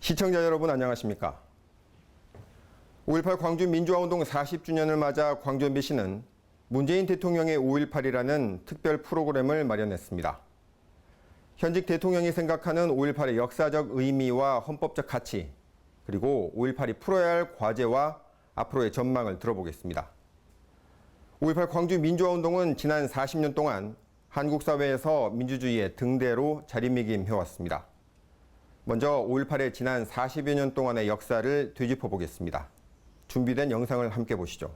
시청자 여러분 안녕하십니까? 5.18 광주 민주화운동 40주년을 맞아 광주 MBC는 문재인 대통령의 5.18이라는 특별 프로그램을 마련했습니다. 현직 대통령이 생각하는 5.18의 역사적 의미와 헌법적 가치, 그리고 5.18이 풀어야 할 과제와 앞으로의 전망을 들어보겠습니다. 5.18 광주 민주화운동은 지난 40년 동안 한국 사회에서 민주주의의 등대로 자리매김해왔습니다. 먼저 5.18의 지난 40여 년 동안의 역사를 되짚어 보겠습니다. 준비된 영상을 함께 보시죠.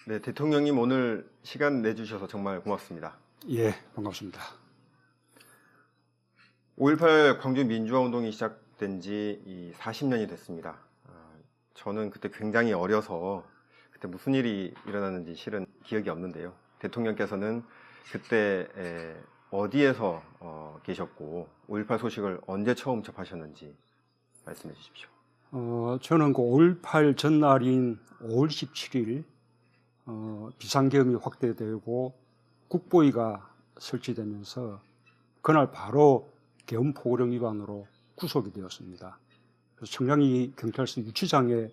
네, 대통령님 오늘 시간 내주셔서 정말 고맙습니다. 예, 반갑습니다. 5.18 광주 민주화운동이 시작된 지 40년이 됐습니다. 저는 그때 굉장히 어려서 그때 무슨 일이 일어났는지 실은 기억이 없는데요. 대통령께서는 그때 어디에서 계셨고 5.18 소식을 언제 처음 접하셨는지 말씀해 주십시오. 저는 그 5.18 전날인 5월 17일 비상계엄이 확대되고 국보위가 설치되면서 그날 바로 계엄포고령 위반으로 구속이 되었습니다. 그래서 청량리 경찰서 유치장에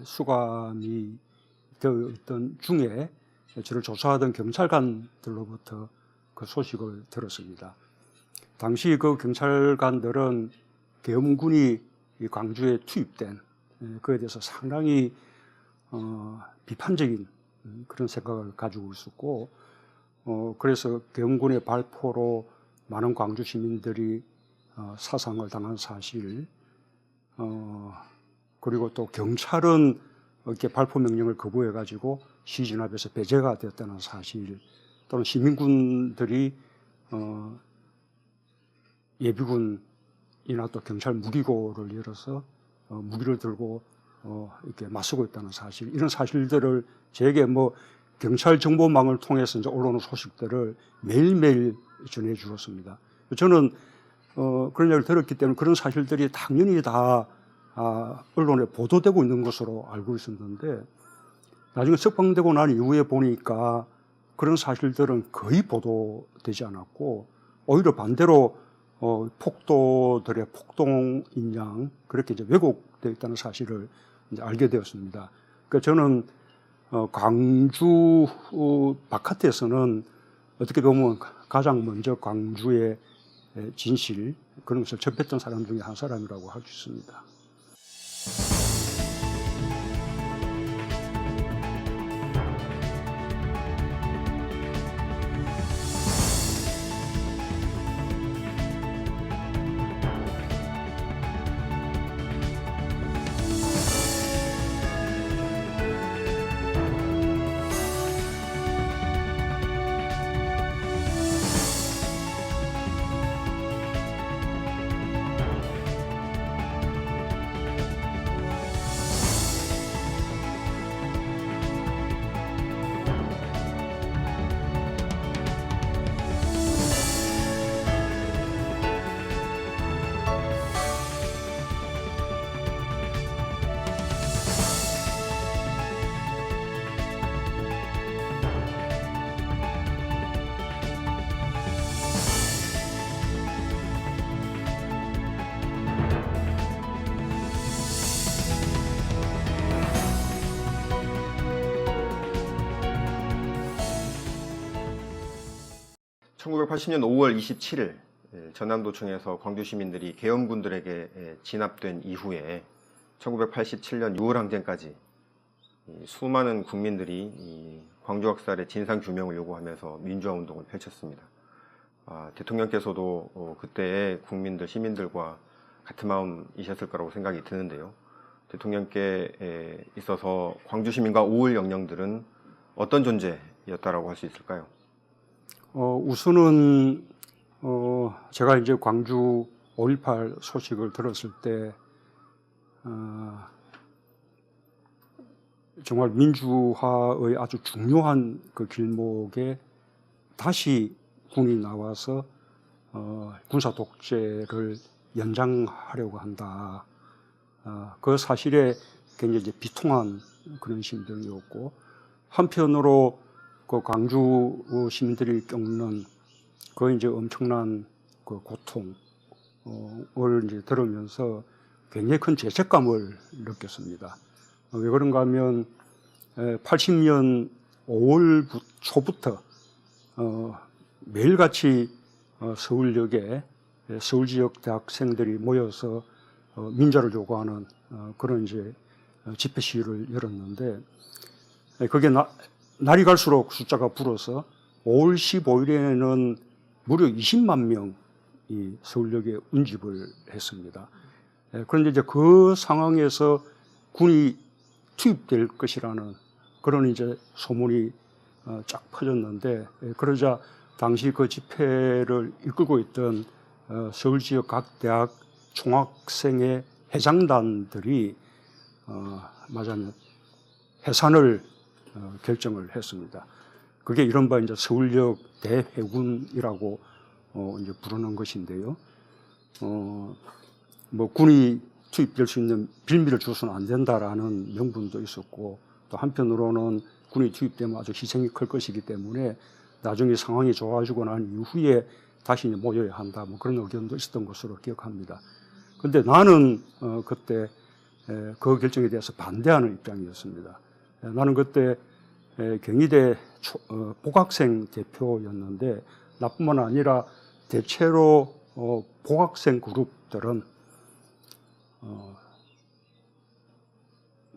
수감이 되어 있던 중에 저를 조사하던 경찰관들로부터 그 소식을 들었습니다. 당시 그 경찰관들은 계엄군이 이 광주에 투입된 그에 대해서 상당히 비판적인 그런 생각을 가지고 있었고, 그래서 계엄군의 발포로 많은 광주 시민들이 사상을 당한 사실, 그리고 또 경찰은 이렇게 발포 명령을 거부해가지고 시진압에서 배제가 되었다는 사실, 또는 시민군들이 예비군이나 또 경찰 무기고를 열어서 무기를 들고 이렇게 맞서고 있다는 사실, 이런 사실들을 제게 뭐 경찰 정보망을 통해서 이제 올라오는 소식들을 매일매일 전해 주었습니다. 저는 그런 얘기를 들었기 때문에 그런 사실들이 당연히 다 언론에 보도되고 있는 것으로 알고 있었는데, 나중에 석방되고 난 이후에 보니까 그런 사실들은 거의 보도되지 않았고, 오히려 반대로 폭도들의 폭동인 양 그렇게 이제 왜곡되어 있다는 사실을 이제 알게 되었습니다. 그러니까 저는 광주 바깥에서는 어떻게 보면 가장 먼저 광주의 진실, 그런 것을 접했던 사람 중에 한 사람이라고 할 수 있습니다. (1980년 5월 27일) 전남도청에서 광주 시민들이 계엄군들에게 진압된 이후에 1987년 6월 항쟁까지 수많은 국민들이 광주 학살의 진상 규명을 요구하면서 민주화 운동을 펼쳤습니다. 대통령께서도 그때의 국민들, 시민들과 같은 마음이셨을 거라고 생각이 드는데요. 대통령께 있어서 광주 시민과 5.18 영령들은 어떤 존재였다라고 할 수 있을까요? 우선은 제가 이제 광주 5.18 소식을 들었을 때 정말 민주화의 아주 중요한 그 길목에 다시 군이 나와서 군사 독재를 연장하려고 한다. 그 사실에 굉장히 이제 비통한 그런 심정이었고, 한편으로 그 광주 시민들이 겪는 그 이제 엄청난 그 고통을 이제 들으면서 굉장히 큰 죄책감을 느꼈습니다. 왜 그런가 하면 80년 5월 초부터 매일같이 서울역에 서울 지역 대학생들이 모여서 민주화를 요구하는 그런 이제 집회 시위를 열었는데, 그게 날이 갈수록 숫자가 불어서 5월 15일에는 무려 20만 명이 서울역에 운집을 했습니다. 그런데 이제 그 상황에서 군이 투입될 것이라는 그런 이제 소문이 쫙 퍼졌는데, 그러자 당시 그 집회를 이끌고 있던 서울 지역 각 대학 총학생회 회장단들이 말하자면 해산을 결정을 했습니다. 그게 이른바 이제 서울역 대회군이라고 이제 부르는 것인데요. 뭐 군이 투입될 수 있는 빌미를 줘서는 안 된다라는 명분도 있었고, 또 한편으로는 군이 투입되면 아주 희생이 클 것이기 때문에 나중에 상황이 좋아지고 난 이후에 다시 모여야 한다, 뭐 그런 의견도 있었던 것으로 기억합니다. 근데 나는 그때 그 결정에 대해서 반대하는 입장이었습니다. 나는 그때 경희대 복학생 대표였는데 나뿐만 아니라 대체로 복학생 그룹들은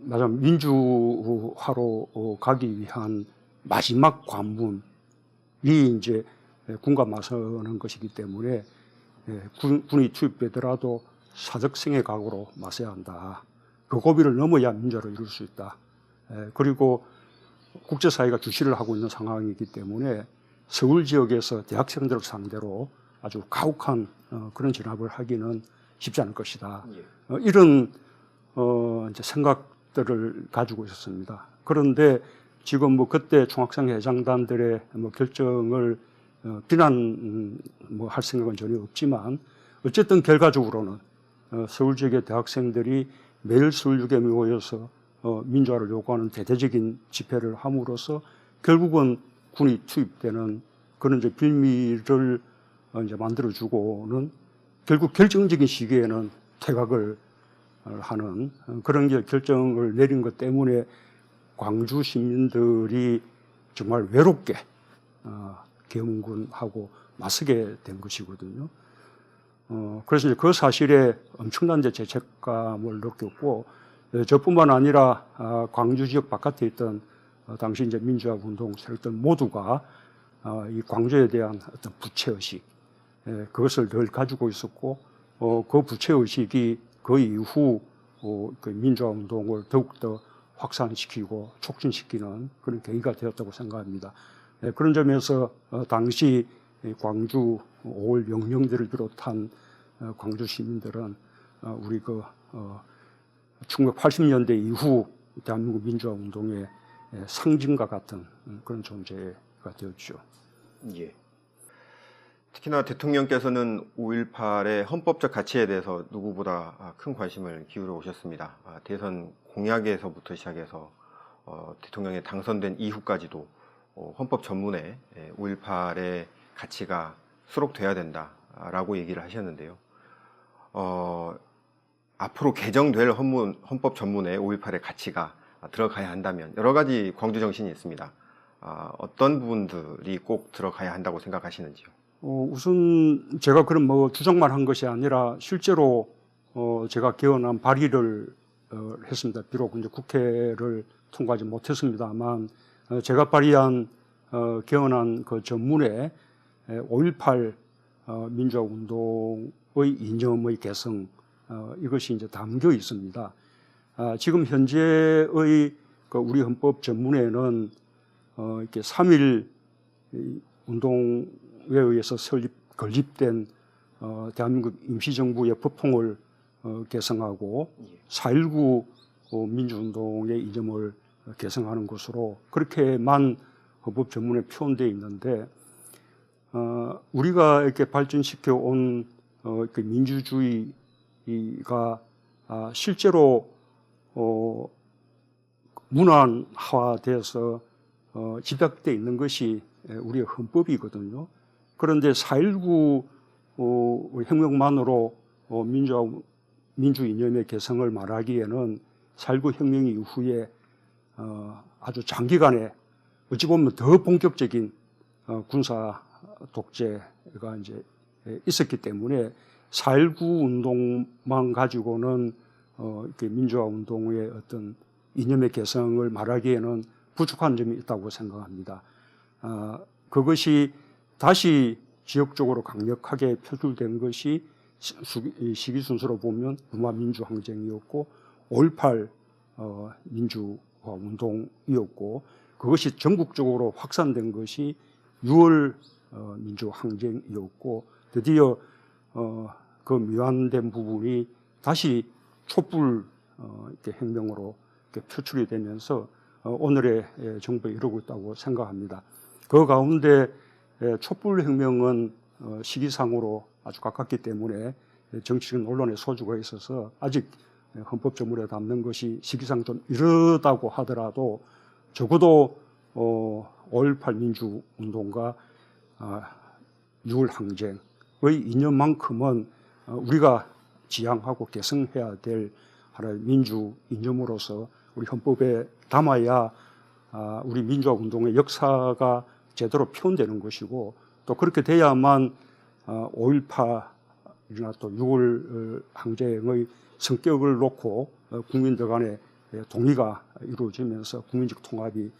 맞아 민주화로 가기 위한 마지막 관문이 이제 군과 맞서는 것이기 때문에 군이 투입되더라도 사적생의 각오로 맞서야 한다. 그 고비를 넘어야 민주화를 이룰 수 있다. 그리고 국제사회가 주시를 하고 있는 상황이기 때문에 서울 지역에서 대학생들을 상대로 아주 가혹한 그런 진압을 하기는 쉽지 않을 것이다. 이런 이제 생각들을 가지고 있었습니다. 그런데 지금 뭐 그때 중학생 해장단들의 뭐 결정을 비난 할 생각은 전혀 없지만 어쨌든 결과적으로는 서울 지역의 대학생들이 매일 서울역에 모여서 민주화를 요구하는 대대적인 집회를 함으로써 결국은 군이 투입되는 그런 이제 빌미를 이제 만들어주고는 결국 결정적인 시기에는 퇴각을 하는 그런 결정을 내린 것 때문에 광주 시민들이 정말 외롭게 계엄군하고 맞서게 된 것이거든요. 그래서 이제 그 사실에 엄청난 이제 죄책감을 느꼈고 저뿐만 아니라 광주 지역 바깥에 있던 당시 이제 민주화 운동 세력들 모두가 이 광주에 대한 어떤 부채의식 그것을 늘 가지고 있었고 그 부채의식이 그 이후 그 민주화 운동을 더욱더 확산시키고 촉진시키는 그런 계기가 되었다고 생각합니다. 그런 점에서 당시 광주 5월 영령들을 비롯한 광주 시민들은 우리 그 1980년대 이후 대한민국 민주화 운동의 상징과 같은 그런 존재가 되었죠. 예. 특히나 대통령께서는 5.18의 헌법적 가치에 대해서 누구보다 큰 관심을 기울여 오셨습니다. 대선 공약에서부터 시작해서 대통령에 당선된 이후까지도 헌법 전문에 5.18의 가치가 수록돼야 된다라고 얘기를 하셨는데요. 앞으로 개정될 헌법 전문에 5.18의 가치가 들어가야 한다면 여러 가지 광주 정신이 있습니다. 어떤 부분들이 꼭 들어가야 한다고 생각하시는지요? 우선 제가 그런 뭐 주장만 한 것이 아니라 실제로 제가 개헌안 발의를 했습니다. 비록 이제 국회를 통과하지 못했습니다만 제가 발의한 개헌안 그 전문에 5.18 민주화 운동의 이념의 개성 이것이 이제 담겨 있습니다. 지금 현재의 그 우리 헌법 전문에는 이렇게 3.1 운동에 의해서 건립된 대한민국 임시정부의 법통을 개성하고 4.19 민주운동의 이념을 개성하는 것으로 그렇게만 헌법 전문에 표현되어 있는데 우리가 이렇게 발전시켜 온 그 민주주의가 실제로 문안화돼서 집약되어 있는 것이 우리의 헌법이거든요. 그런데 4.19 혁명만으로 민주 이념의 개성을 말하기에는 4.19 혁명 이후에 아주 장기간에 어찌 보면 더 본격적인 군사 독재가 이제 있었기 때문에 4.19 운동만 가지고는 이렇게 민주화 운동의 어떤 이념의 개성을 말하기에는 부족한 점이 있다고 생각합니다. 그것이 다시 지역적으로 강력하게 표출된 것이 시기 순서로 보면 무마민주항쟁이었고 5.18 민주화 운동이었고 그것이 전국적으로 확산된 것이 6월 민주항쟁이었고 드디어 그 미완된 부분이 다시 촛불 이렇게 혁명으로 이렇게 표출이 되면서 오늘의 정부에 이르고 있다고 생각합니다. 그 가운데 촛불 혁명은 시기상으로 아주 가깝기 때문에 정치적 논란의 소주가 있어서 아직 헌법 전문에 담는 것이 시기상 좀 이르다고 하더라도 적어도 5.18 민주운동과 6월 항쟁의 이념만큼은 우리가 지향하고 계승해야 될 하나의 민주 이념으로서 우리 헌법에 담아야 우리 민주화 운동의 역사가 제대로 표현되는 것이고 또 그렇게 돼야만 5.18이나 또 6월 항쟁의 성격을 놓고 국민들 간에 동의가 이루어지면서 국민적 통합이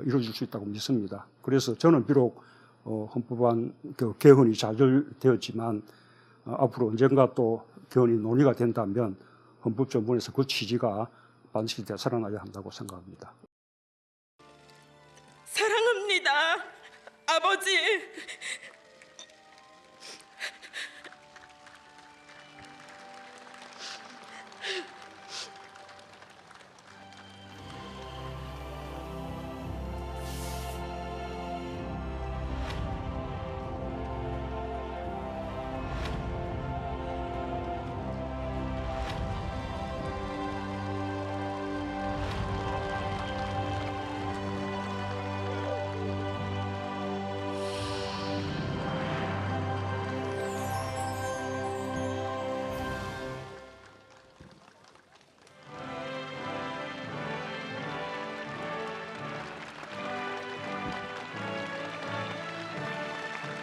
이루어질 수 있다고 믿습니다. 그래서 저는 비록 헌법안 개헌이 좌절되었지만 앞으로 언젠가 또 개헌이 논의가 된다면 헌법전문에서 그 취지가 반드시 되살아나야 한다고 생각합니다. 사랑합니다, 아버지.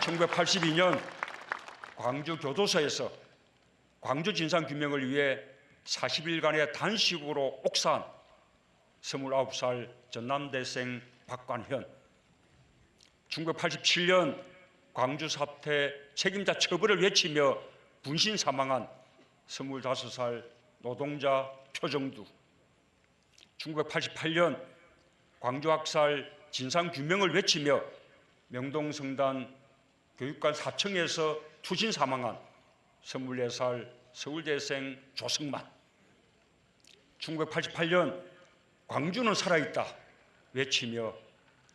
(1982년) 광주 교도소에서 광주 진상 규명을 위해 40일간의 단식으로 옥사한 29살 전남대생 박관현, 1987년 광주 사태 책임자 처벌을 외치며 분신 사망한 25살 노동자 표정두, 1988년 광주 학살 진상 규명을 외치며 명동성단 교육관 4층에서 투신 사망한 24살 서울대생 조승만, 1988년 광주는 살아있다 외치며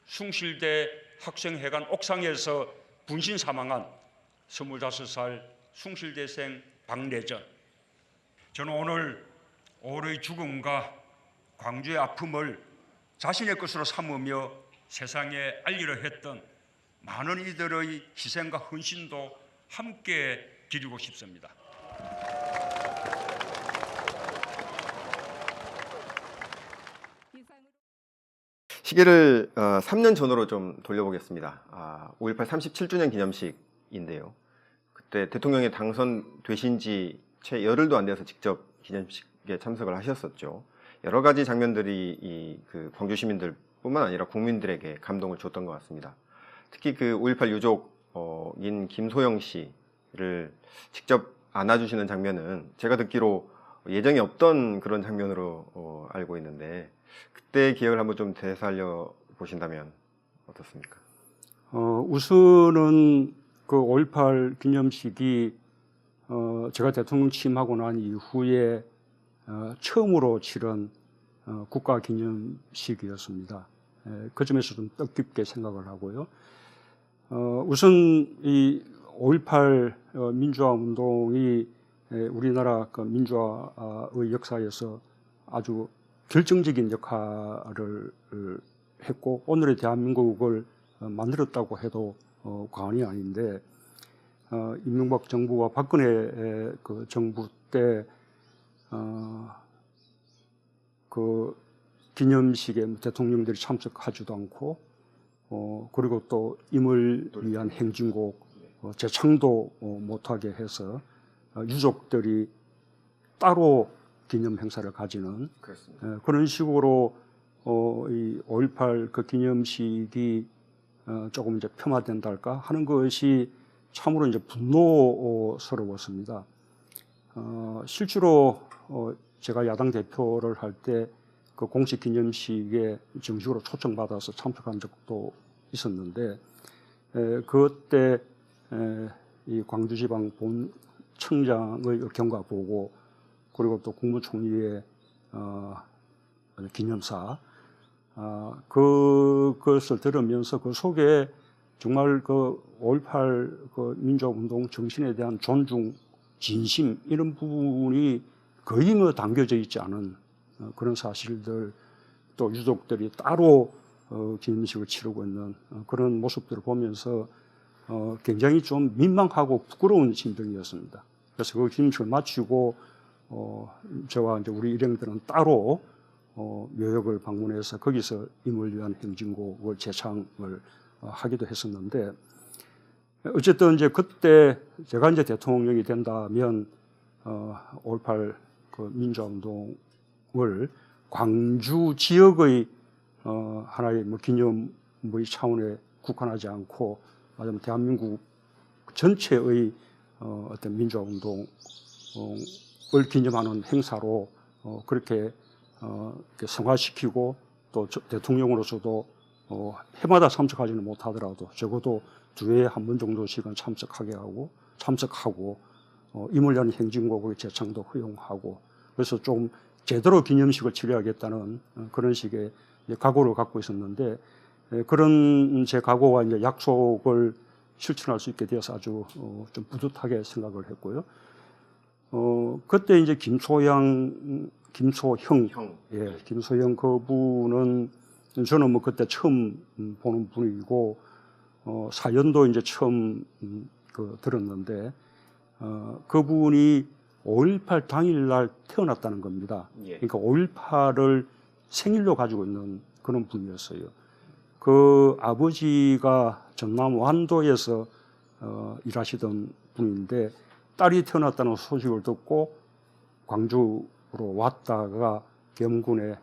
숭실대 학생회관 옥상에서 분신 사망한 25살 숭실대생 박래전. 저는 오늘 5월의 죽음과 광주의 아픔을 자신의 것으로 삼으며 세상에 알리려 했던 많은 이들의 희생과 헌신도 함께 기리고 싶습니다. 시계를 3년 전으로 좀 돌려보겠습니다. 5.18 37주년 기념식인데요. 그때 대통령이 당선되신 지 채 열흘도 안 돼서 직접 기념식에 참석을 하셨었죠. 여러 가지 장면들이 그 광주 시민들뿐만 아니라 국민들에게 감동을 줬던 것 같습니다. 특히 그 5.18 유족인 김소영 씨를 직접 안아주시는 장면은 제가 듣기로 예정이 없던 그런 장면으로 알고 있는데 그때 기억을 한번 좀 되살려 보신다면 어떻습니까? 우선은 그 5.18 기념식이 제가 대통령 취임하고 난 이후에 처음으로 치른 국가 기념식이었습니다. 그 점에서 좀 뜻깊게 생각을 하고요. 우선 이 5.18 민주화 운동이 우리나라 그 민주화의 역사에서 아주 결정적인 역할을 했고 오늘의 대한민국을 만들었다고 해도 과언이 아닌데 이명박 정부와 박근혜 그 정부 때 그 기념식에 대통령들이 참석하지도 않고 그리고 또 임을 위한 행진곡 재창도 못하게 해서 유족들이 따로 기념 행사를 가지는 그런 식으로 이 5.18 그 기념식이 조금 이제 폄하된다 할까 하는 것이 참으로 이제 분노스러웠습니다. 실제로 제가 야당 대표를 할 때 그 공식 기념식에 정식으로 초청받아서 참석한 적도 있었는데 그때 이 광주지방 본청장의 경과 보고 그리고 또 국무총리의 기념사 그것을 들으면서 그 속에 정말 그 5.18 그 민주화운동 정신에 대한 존중, 진심 이런 부분이 거의 뭐 담겨져 있지 않은 그런 사실들 또 유족들이 따로 기념식을 치르고 있는 그런 모습들을 보면서 굉장히 좀 민망하고 부끄러운 심정이었습니다. 그래서 그 기념식을 마치고 저와 이제 우리 일행들은 따로 묘역을 방문해서 거기서 임을 위한 행진곡을 제창을 하기도 했었는데 어쨌든 이제 그때 제가 이제 대통령이 된다면 5.18 그 민주화운동을 광주 지역의 하나의 뭐 기념의 차원에 국한하지 않고 말하자면 대한민국 전체의 어떤 민주화운동을 기념하는 행사로 그렇게 이렇게 성화시키고 또 대통령으로서도 해마다 참석하지는 못하더라도 적어도 2회에 한 번 정도씩은 참석하고 임을 위한 행진곡의 제창도 허용하고 그래서 좀 제대로 기념식을 치러야겠다는 그런 식의 각오를 갖고 있었는데 그런 제 각오와 이제 약속을 실천할 수 있게 되어서 아주 좀 뿌듯하게 생각을 했고요. 그때 이제 김소형, 예, 김소형 그분은 저는 뭐 그때 처음 보는 분이고 사연도 이제 처음 들었는데 그분이 5.18 당일날 태어났다는 겁니다. 그러니까 5.18을 생일로 가지고 있는 그런 분이었어요. 그 아버지가 전남 완도에서 일하시던 분인데 딸이 태어났다는 소식을 듣고 광주로 왔다가 계엄군의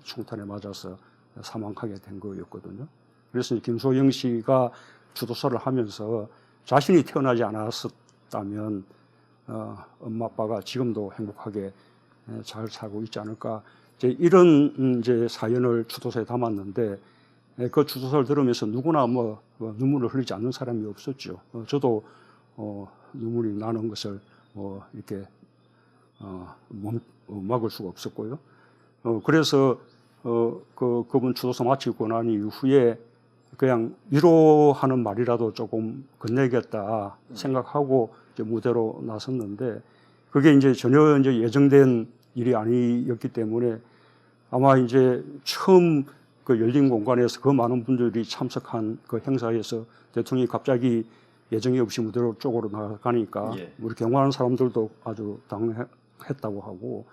총탄에 맞아서 사망하게 된 거였거든요. 그래서 김소영 씨가 주도사를 하면서 자신이 태어나지 않았었다면 엄마 아빠가 지금도 행복하게 잘 살고 있지 않을까 이런 이제 사연을 추도서에 담았는데 그 추도서를 들으면서 누구나 뭐 눈물을 흘리지 않는 사람이 없었죠. 저도 눈물이 나는 것을 이렇게 막을 수가 없었고요. 그래서 그분 추도서 마치고 난 이후에 그냥 위로하는 말이라도 조금 건네겠다 생각하고 이제 무대로 나섰는데 그게 이제 전혀 이제 예정된 일이 아니었기 때문에 아마 이제 처음 그 열린 공간에서 그 많은 분들이 참석한 그 행사에서 대통령이 갑자기 예정이 없이 무대로 쪽으로 나가니까 우리 경호하는 사람들도 아주 당황했다고 하고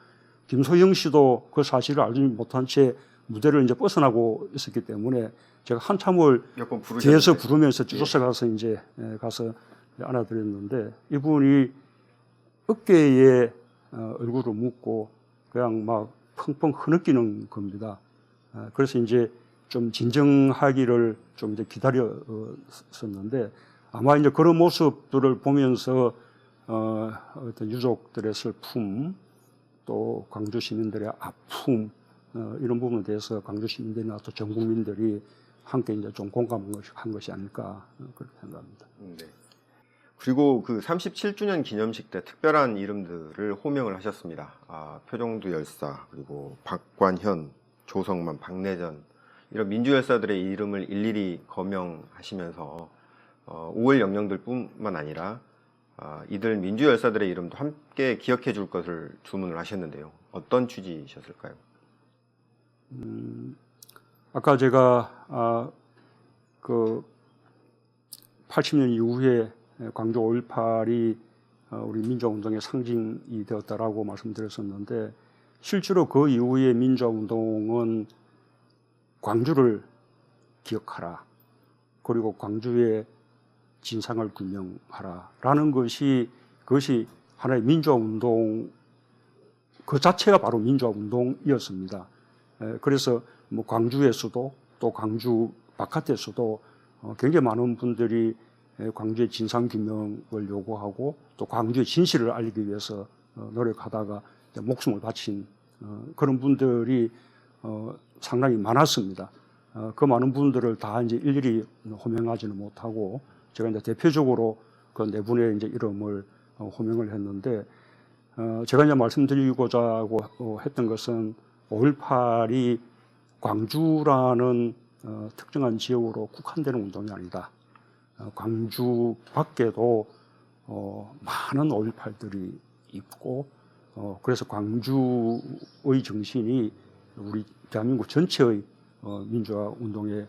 김소영 씨도 그 사실을 알지 못한 채 무대를 이제 벗어나고 있었기 때문에 제가 한참을 뒤에서 부르면서 주소서 가서 이제 가서 안아드렸는데 이분이 어깨에 얼굴을 묻고 그냥 막 펑펑 흐느끼는 겁니다. 그래서 이제 좀 진정하기를 좀 이제 기다렸었는데 아마 이제 그런 모습들을 보면서 어떤 유족들의 슬픔 또 광주 시민들의 아픔 이런 부분에 대해서 광주 시민들이나 또 전 국민들이 함께 이제 좀 공감한 것이 아닐까 그렇게 생각합니다. 네. 그리고 그 37주년 기념식 때 특별한 이름들을 호명을 하셨습니다. 표정두 열사, 그리고 박관현, 조성만, 박내전 이런 민주열사들의 이름을 일일이 거명하시면서 5월 영령들뿐만 아니라 이들 민주열사들의 이름도 함께 기억해 줄 것을 주문을 하셨는데요. 어떤 취지이셨을까요? 아까 제가 그 80년 이후에 광주 5.18이 우리 민주화운동의 상징이 되었다라고 말씀드렸었는데 실제로 그 이후에 민주화운동은 광주를 기억하라 그리고 광주의 진상을 규명하라라는 것이 그것이 하나의 민주화운동 그 자체가 바로 민주화운동이었습니다. 그래서 뭐 광주에서도 또 광주 바깥에서도 굉장히 많은 분들이 광주의 진상규명을 요구하고 또 광주의 진실을 알리기 위해서 노력하다가 목숨을 바친 그런 분들이 상당히 많았습니다. 그 많은 분들을 다 이제 일일이 호명하지는 못하고 제가 이제 대표적으로 그 네 분의 이제 이름을 호명을 했는데 제가 이제 말씀드리고자 했던 것은 5.18이 광주라는 특정한 지역으로 국한되는 운동이 아니다. 광주 밖에도 많은 5.18들이 있고 그래서 광주의 정신이 우리 대한민국 전체의 민주화 운동의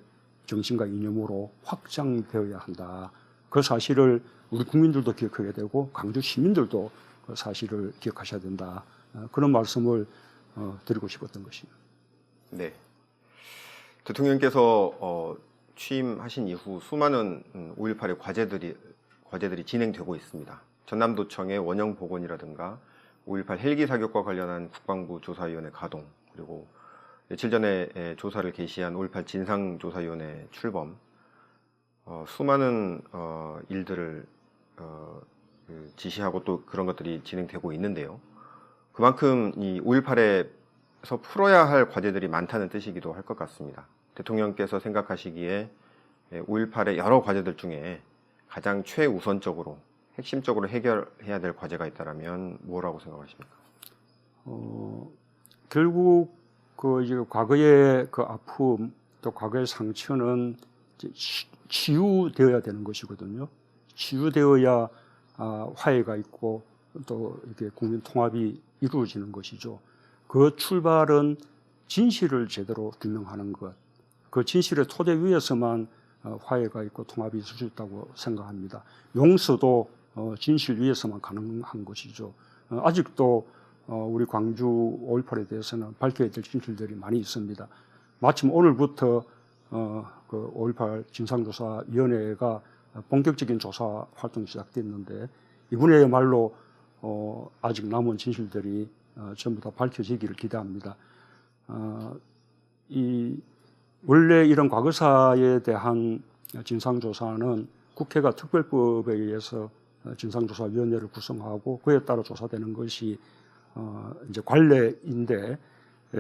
정신과 이념으로 확장되어야 한다. 그 사실을 우리 국민들도 기억하게 되고 광주 시민들도 그 사실을 기억하셔야 된다. 그런 말씀을 드리고 싶었던 것입니다. 네. 대통령께서 취임하신 이후 수많은 5.18의 과제들이 진행되고 있습니다. 전남도청의 원형 복원이라든가 5.18 헬기 사격과 관련한 국방부 조사위원회 가동, 그리고 며칠 전에 조사를 개시한 5.18 진상조사위원회 출범, 수많은 일들을 지시하고 또 그런 것들이 진행되고 있는데요. 그만큼 이 5.18에서 풀어야 할 과제들이 많다는 뜻이기도 할 것 같습니다. 대통령께서 생각하시기에 5.18의 여러 과제들 중에 가장 최우선적으로 핵심적으로 해결해야 될 과제가 있다면 뭐라고 생각하십니까? 결국 이제 과거의 그 아픔 또 과거의 상처는 이제 치유되어야 되는 것이거든요. 치유되어야 화해가 있고 또 이렇게 국민 통합이 이루어지는 것이죠. 그 출발은 진실을 제대로 규명하는 것, 그 진실의 토대 위에서만 화해가 있고 통합이 있을 수 있다고 생각합니다. 용서도 진실 위에서만 가능한 것이죠. 아직도 우리 광주 5.18에 대해서는 밝혀야 될 진실들이 많이 있습니다. 마침 오늘부터 그 5.18 진상조사위원회가 본격적인 조사 활동이 시작됐는데 이번에야말로 아직 남은 진실들이 전부 다 밝혀지기를 기대합니다. 원래 이런 과거사에 대한 진상조사는 국회가 특별법에 의해서 진상조사위원회를 구성하고 그에 따라 조사되는 것이 이제 관례인데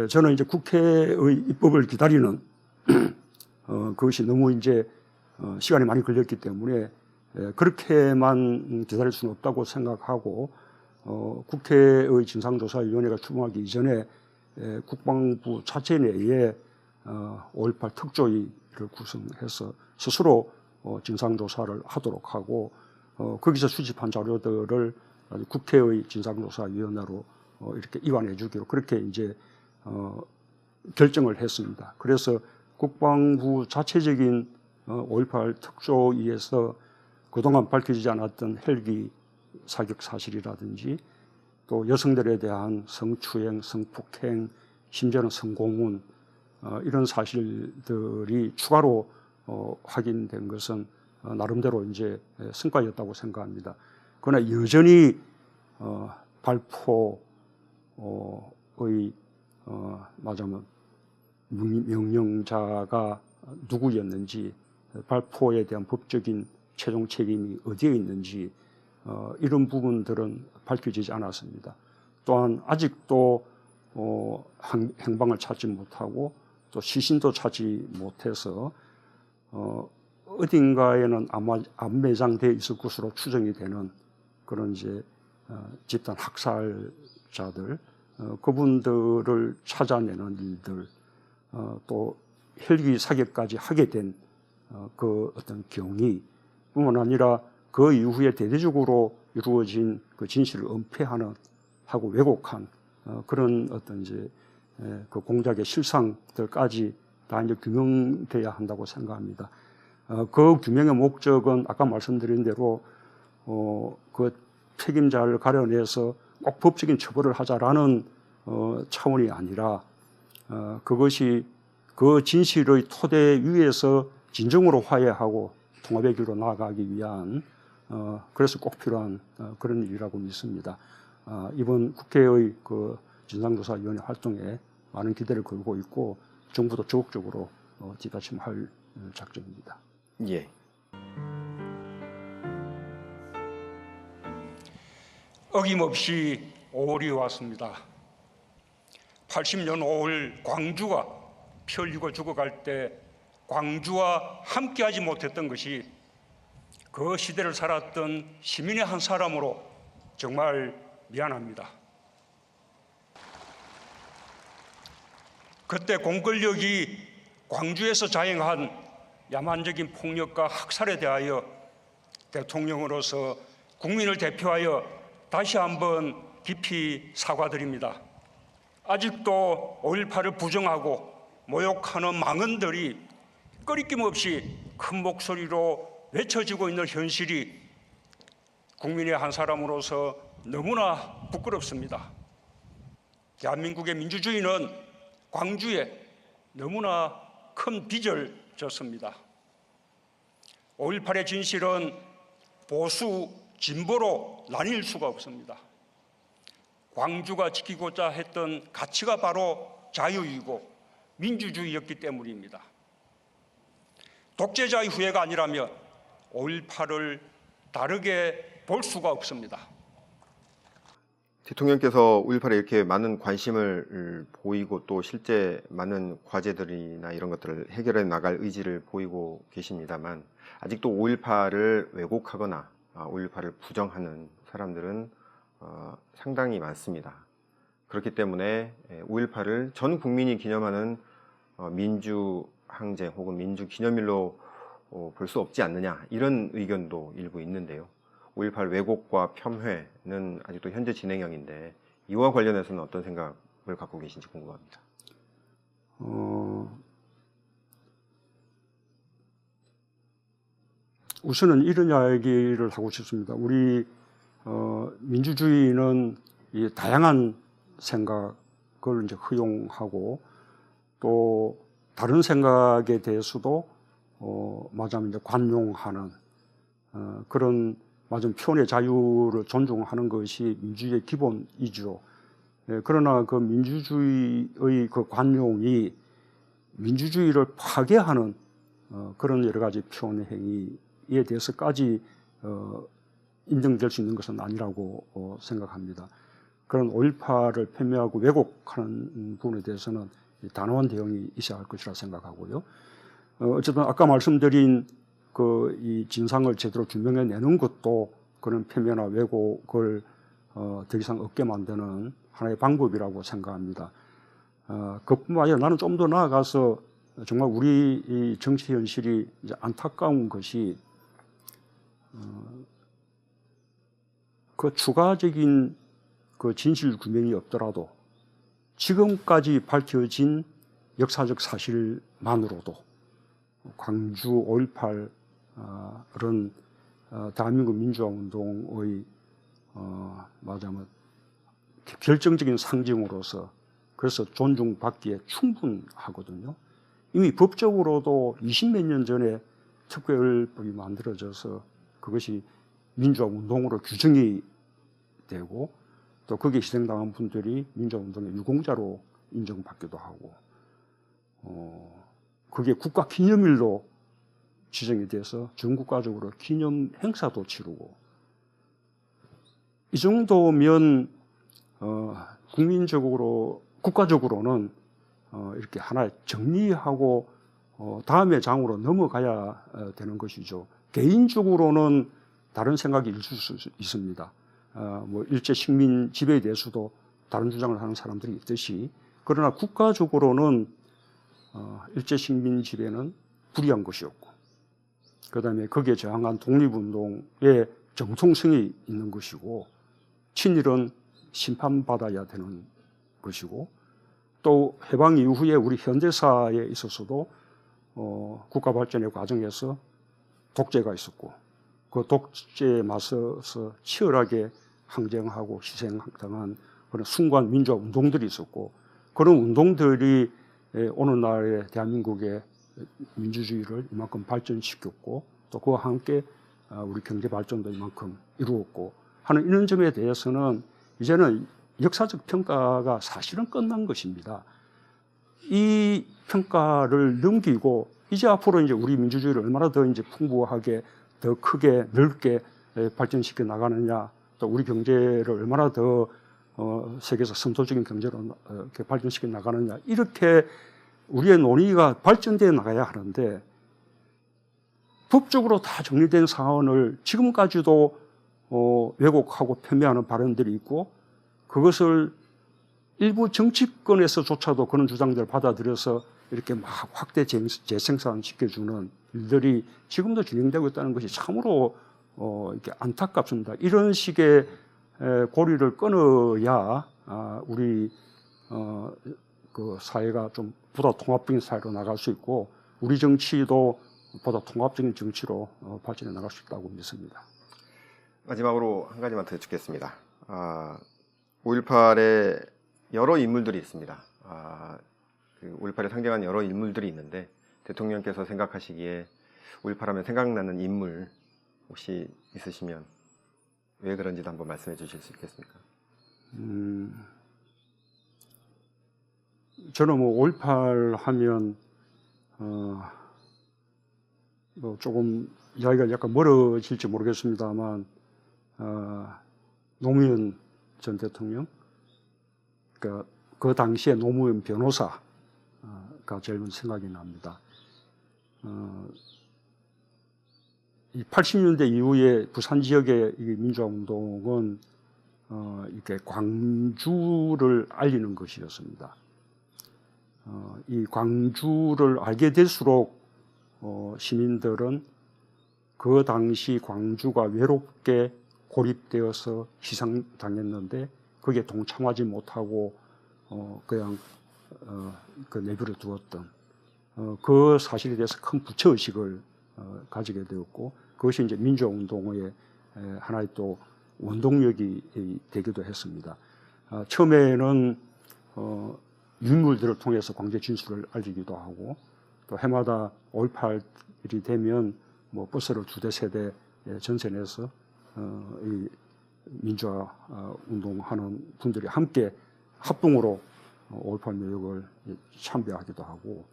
저는 이제 국회의 입법을 기다리는 그것이 너무 이제 시간이 많이 걸렸기 때문에 그렇게만 기다릴 수는 없다고 생각하고 국회의 진상조사위원회가 출범하기 이전에 국방부 자체 내에 5.18 특조위를 구성해서 스스로 진상조사를 하도록 하고 거기서 수집한 자료들을 국회의 진상조사위원회로 이렇게 이관해 주기로 그렇게 이제 결정을 했습니다. 그래서 국방부 자체적인 5.18 특조위에서 그동안 밝혀지지 않았던 헬기 사격 사실이라든지 또 여성들에 대한 성추행, 성폭행, 심지어는 성고문 이런 사실들이 추가로 확인된 것은 나름대로 이제 성과였다고 생각합니다. 그러나 여전히 발포의 말하자면 명령자가 누구였는지, 발포에 대한 법적인 최종 책임이 어디에 있는지 이런 부분들은 밝혀지지 않았습니다. 또한 아직도 행방을 찾지 못하고 또 시신도 찾지 못해서 어딘가에는 아마 안매장되어 있을 것으로 추정이 되는 그런 이제 집단 학살자들 그분들을 찾아내는 일들 또 헬기 사격까지 하게 된 그 어떤 경위 뿐만 아니라 그 이후에 대대적으로 이루어진 그 진실을 은폐하는 하고 왜곡한 그런 어떤 이제 그 공작의 실상들까지 다 이제 규명돼야 한다고 생각합니다. 그 규명의 목적은 아까 말씀드린 대로 그 책임자를 가려내서 꼭 법적인 처벌을 하자라는 차원이 아니라 그것이 그 진실의 토대 위에서 진정으로 화해하고 통합의 길로 나아가기 위한 그래서 꼭 필요한 그런 일이라고 믿습니다. 이번 국회의 그 진상조사위원회 활동에 많은 기대를 걸고 있고 정부도 적극적으로 뒷받침할 작정입니다. 예. 어김없이 5월이 왔습니다. 80년 5월 광주가 피 흘리고 죽어갈 때 광주와 함께하지 못했던 것이 그 시대를 살았던 시민의 한 사람으로 정말 미안합니다. 그때 공권력이 광주에서 자행한 야만적인 폭력과 학살에 대하여 대통령으로서 국민을 대표하여 다시 한번 깊이 사과드립니다. 아직도 5.18을 부정하고 모욕하는 망언들이 꺼리낌 없이 큰 목소리로 외쳐지고 있는 현실이 국민의 한 사람으로서 너무나 부끄럽습니다. 대한민국의 민주주의는 광주에 너무나 큰 빚을 졌습니다. 5.18의 진실은 보수, 진보로 나뉠 수가 없습니다. 광주가 지키고자 했던 가치가 바로 자유이고 민주주의였기 때문입니다. 독재자의 후예가 아니라면 5.18을 다르게 볼 수가 없습니다. 대통령께서 5.18에 이렇게 많은 관심을 보이고 또 실제 많은 과제들이나 이런 것들을 해결해 나갈 의지를 보이고 계십니다만 아직도 5.18을 왜곡하거나 5.18을 부정하는 사람들은 상당히 많습니다. 그렇기 때문에 5.18을 전 국민이 기념하는 민주항쟁 혹은 민주기념일로 볼 수 없지 않느냐 이런 의견도 일부 있는데요. 5.18 왜곡과 폄훼는 아직도 현재 진행형인데 이와 관련해서는 어떤 생각을 갖고 계신지 궁금합니다. 우선은 이런 이야기를 하고 싶습니다. 우리 민주주의는 이 다양한 생각을 이제 허용하고 또 다른 생각에 대해서도 말하자면 이제 관용하는 그런 맞은 표현의 자유를 존중하는 것이 민주주의의 기본이죠. 그러나 그 민주주의의 그 관용이 민주주의를 파괴하는 그런 여러 가지 표현 행위에 대해서까지 인정될 수 있는 것은 아니라고 생각합니다. 그런 5.18을 폄훼하고 왜곡하는 부분에 대해서는 단호한 대응이 있어야 할 것이라 생각하고요. 어쨌든 아까 말씀드린 이 진상을 제대로 규명해내는 것도 그런 폄훼나 왜곡을 더 이상 없게 만드는 하나의 방법이라고 생각합니다. 그뿐만 아니라 나는 좀 더 나아가서 정말 우리 이 정치 현실이 이제 안타까운 것이 그 추가적인 그 진실 규명이 없더라도 지금까지 밝혀진 역사적 사실만으로도 광주 5.18은 대한민국 민주화운동의 말하자면 결정적인 상징으로서 그래서 존중받기에 충분하거든요. 이미 법적으로도 20몇 년 전에 특별법이 만들어져서 그것이 민주화운동으로 규정이 되고 또 거기에 희생당한 분들이 민주화운동의 유공자로 인정받기도 하고 그게 국가기념일로 지정이 돼서 전국가적으로 기념 행사도 치르고 이 정도면 국민적으로 국가적으로는 이렇게 하나의 정리하고 다음의 장으로 넘어가야 되는 것이죠. 개인적으로는 다른 생각이 있을 수 있습니다. 뭐 일제 식민 지배에 대해서도 다른 주장을 하는 사람들이 있듯이 그러나 국가적으로는 일제 식민 지배는 불의한 것이었고 그다음에 거기에 저항한 독립운동의 정통성이 있는 것이고 친일은 심판받아야 되는 것이고 또 해방 이후에 우리 현대사에 있어서도 국가 발전의 과정에서 독재가 있었고 그 독재에 맞서서 치열하게 항쟁하고 희생당한 그런 순간 민주화 운동들이 있었고 그런 운동들이 오늘날의 대한민국의 민주주의를 이만큼 발전시켰고 또 그와 함께 우리 경제 발전도 이만큼 이루었고 하는 이런 점에 대해서는 이제는 역사적 평가가 사실은 끝난 것입니다. 이 평가를 넘기고 이제 앞으로 이제 우리 민주주의를 얼마나 더 이제 풍부하게 더 크게 넓게 발전시켜 나가느냐 또 우리 경제를 얼마나 더 세계에서 선도적인 경제로 이렇게 발전시켜 나가느냐 이렇게 우리의 논의가 발전되어 나가야 하는데 법적으로 다 정리된 사안을 지금까지도 왜곡하고 폄훼하는 발언들이 있고 그것을 일부 정치권에서조차도 그런 주장들을 받아들여서 이렇게 막 확대 재생산시켜주는 일들이 지금도 진행되고 있다는 것이 참으로 이렇게 안타깝습니다. 이런 식의 고리를 끊어야 우리 그 사회가 좀 보다 통합적인 사회로 나갈 수 있고 우리 정치도 보다 통합적인 정치로 발전해 나갈 수 있다고 믿습니다. 마지막으로 한 가지만 더 여쭙겠습니다. 5.18에 여러 인물들이 있습니다. 그 5.18을 상징하는 여러 인물들이 있는데 대통령께서 생각하시기에 5.18하면 생각나는 인물 혹시 있으시면 왜 그런지도 한번 말씀해 주실 수 있겠습니까? 저는 뭐 5.18 하면 뭐 조금 이야기가 약간 멀어질지 모르겠습니다만 노무현 전 대통령, 그러니까 그 당시에 노무현 변호사가 제일 먼저 생각이 납니다. 이 80년대 이후에 부산 지역의 이 민주화운동은 이렇게 광주를 알리는 것이었습니다. 이 광주를 알게 될수록 시민들은 그 당시 광주가 외롭게 고립되어서 희생당했는데 거기에 동참하지 못하고 그냥 그 내버려 두었던 그 사실에 대해서 큰 부처의식을 가지게 되었고 그것이 이제 민주화운동의 하나의 또 원동력이 되기도 했습니다. 처음에는 유물들을 통해서 광주의 진술을 알리기도 하고 또 해마다 5.18일이 되면 뭐 버스를 2대, 3대 전선해서 이 민주화 운동하는 분들이 함께 합동으로 5.18 묘역을 참배하기도 하고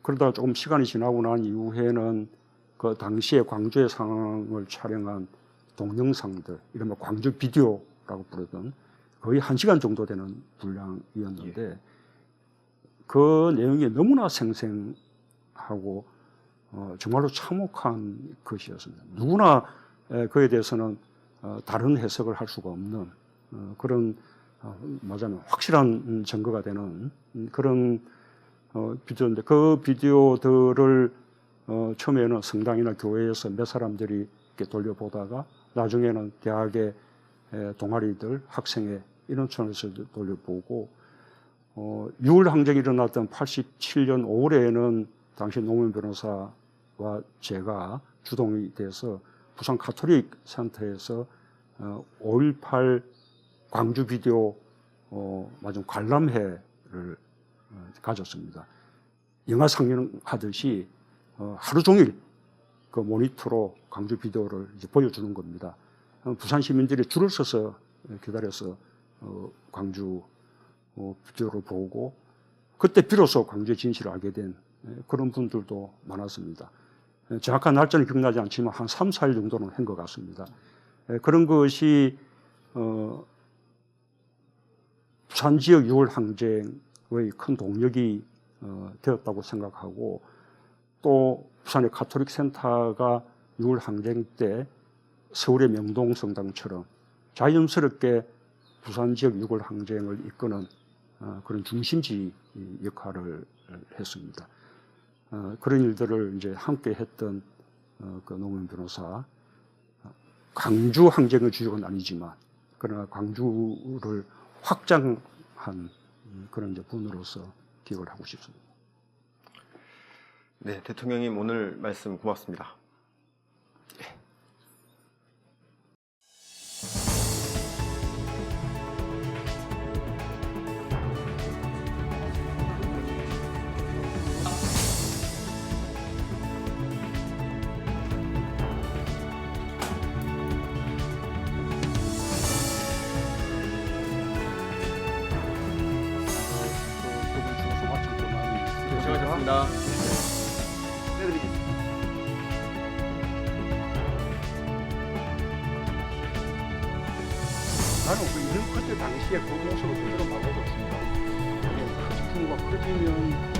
그러다가 조금 시간이 지나고 난 이후에는 그 당시에 광주의 상황을 촬영한 동영상들, 이른바 광주 비디오라고 부르던 거의 1시간 정도 되는 분량이었는데 그 내용이 너무나 생생하고 정말로 참혹한 것이었습니다. 누구나 그에 대해서는 다른 해석을 할 수가 없는 그런 말하자면 확실한 증거가 되는 그런 비디오인데 그 비디오들을 처음에는 성당이나 교회에서 몇 사람들이 이렇게 돌려보다가 나중에는 대학의 동아리들, 학생회 인원촌에서 돌려보고 6월 항쟁이 일어났던 87년 5월에는 당시 노무현 변호사와 제가 주동이 돼서 부산 가톨릭 센터에서 5.18 광주 비디오 마지막 관람회를 가졌습니다. 영화 상영하듯이 하루 종일 그 모니터로 광주 비디오를 이제 보여주는 겁니다. 부산 시민들이 줄을 서서 기다려서 광주 비디오를 보고 그때 비로소 광주의 진실을 알게 된 그런 분들도 많았습니다. 정확한 날짜는 기억나지 않지만 한 3, 4일 정도는 한 것 같습니다. 그런 것이 부산 지역 6월 항쟁의 큰 동력이 되었다고 생각하고 또 부산의 가톨릭 센터가 6월 항쟁 때 서울의 명동성당처럼 자연스럽게 부산 지역 6월 항쟁을 이끄는 그런 중심지 역할을 했습니다. 그런 일들을 이제 함께 했던 그 노무현 변호사, 광주 항쟁의 주역은 아니지만 그러나 광주를 확장한 그런 이제 분으로서 기억을 하고 싶습니다. 네, 대통령님 오늘 말씀 고맙습니다. 고생하셨습니다. 해드리겠습니다. 나는 그때 당시에 그 모습을 그대로 말하고 있습니다. 커지면